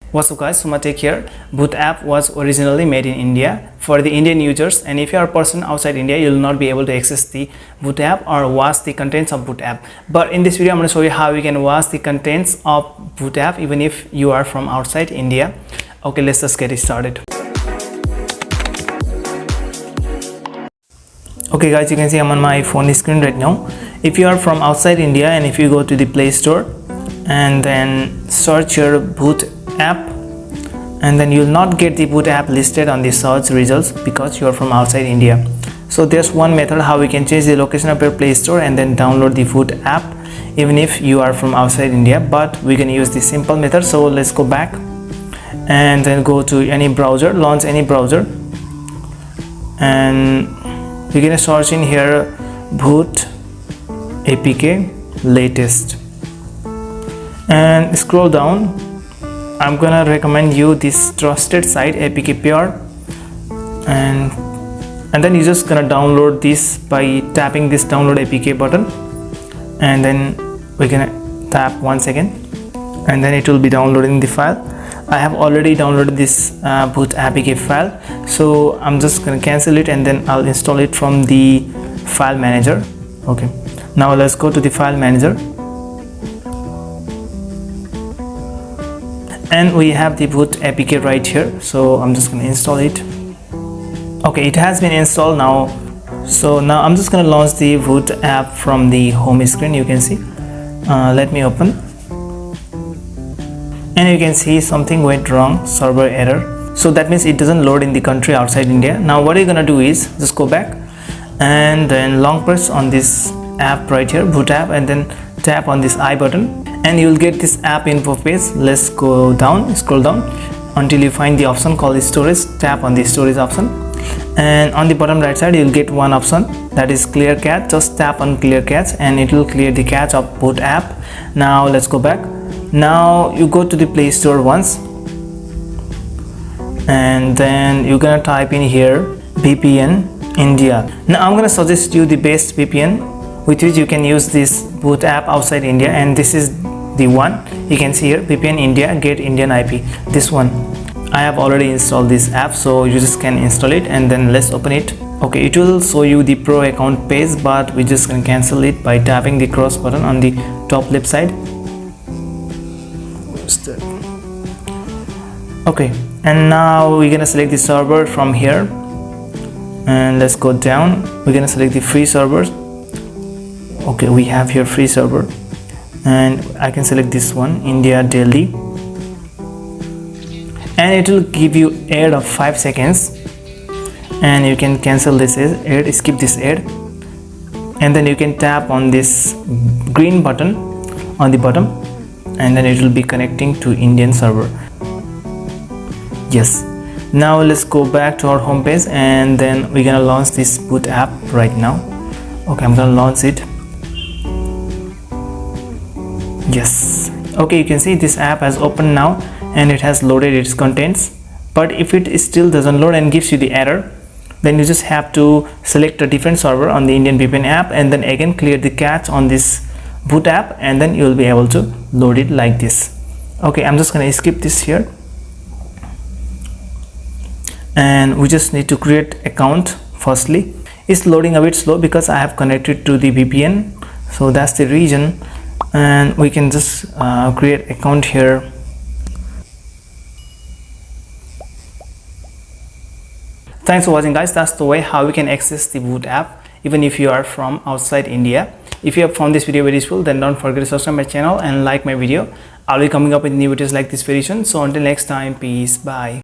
What's up guys, Sumatek here. Voot app was originally made in India for the Indian users, and if you are a person outside India, you will not be able to access the Voot app or watch the contents of Voot app. But in this video, I'm going to show you how you can watch the contents of Voot app even if you are from outside India. Okay, let's just get it started. Okay guys, you can see I'm on my phone screen right now. If you are from outside India and if you go to the Play Store and then search your Voot app, and then you will not get the Voot app listed on the search results because you are from outside India. So there's one method how we can change the location of your Play Store and then download the Voot app even if you are from outside India, but we can use the simple method. So let's go back and then go to any browser, launch any browser, and we're gonna search in here Voot APK latest and scroll down. I'm gonna recommend you this trusted site APK Pure, and then you're just gonna download this by tapping this download APK button, and then we're gonna tap once again and then it will be downloading the file. I have already downloaded this Voot APK file, so I'm just gonna cancel it and then I'll install it from the file manager. Okay, now let's go to the file manager. And we have the Voot APK right here, so I'm just going to install it. Okay, it has been installed now. So now I'm just going to launch the Voot app from the home screen. You can see, let me open, and you can see something went wrong, server error. So that means it doesn't load in the country outside India. Now what you're gonna do is just go back and then long press on this app right here, Voot app, and then tap on this I button, and you will get this app info page. Let's go down, scroll down until you find the option called storage. Tap on the storage option, and on the bottom right side you'll get one option, that is clear cache. Just tap on clear cache and it will clear the cache of Voot app. Now let's go back. Now you go to the Play Store once, and then you're gonna type in here VPN India. Now I'm gonna suggest you the best VPN with which you can use this Voot app outside India, and this is the one you can see here, VPN India get Indian IP. This one I have already installed this app, so you just can install it, and then let's open it. Okay, it will show you the pro account page, but we just can cancel it by tapping the cross button on the top left side. Okay, and now we're gonna select the server from here, and let's go down. We're gonna select the free servers. Okay, we have here free server, and I can select this one, India Delhi, and it will give you ad of 5 seconds, and you can cancel this ad, skip this ad, and then you can tap on this green button on the bottom, and then it will be connecting to Indian server. Yes, now let's go back to our home page, and then we're gonna launch this Voot app right now. Okay, I'm gonna launch it. Yes, okay, you can see this app has opened now and it has loaded its contents. But if it still doesn't load and gives you the error, then you just have to select a different server on the Indian VPN app and then again clear the cache on this Voot app, and then you will be able to load it like this. Okay, I'm just gonna skip this here, and we just need to create account. Firstly, it's loading a bit slow because I have connected to the VPN, so that's the reason. And we can just create account here. Thanks for watching guys. That's the way how we can access the Voot app even if you are from outside India. If you have found this video very useful, then don't forget to subscribe my channel and like my video. I'll be coming up with new videos like this very soon. So until next time, peace, bye.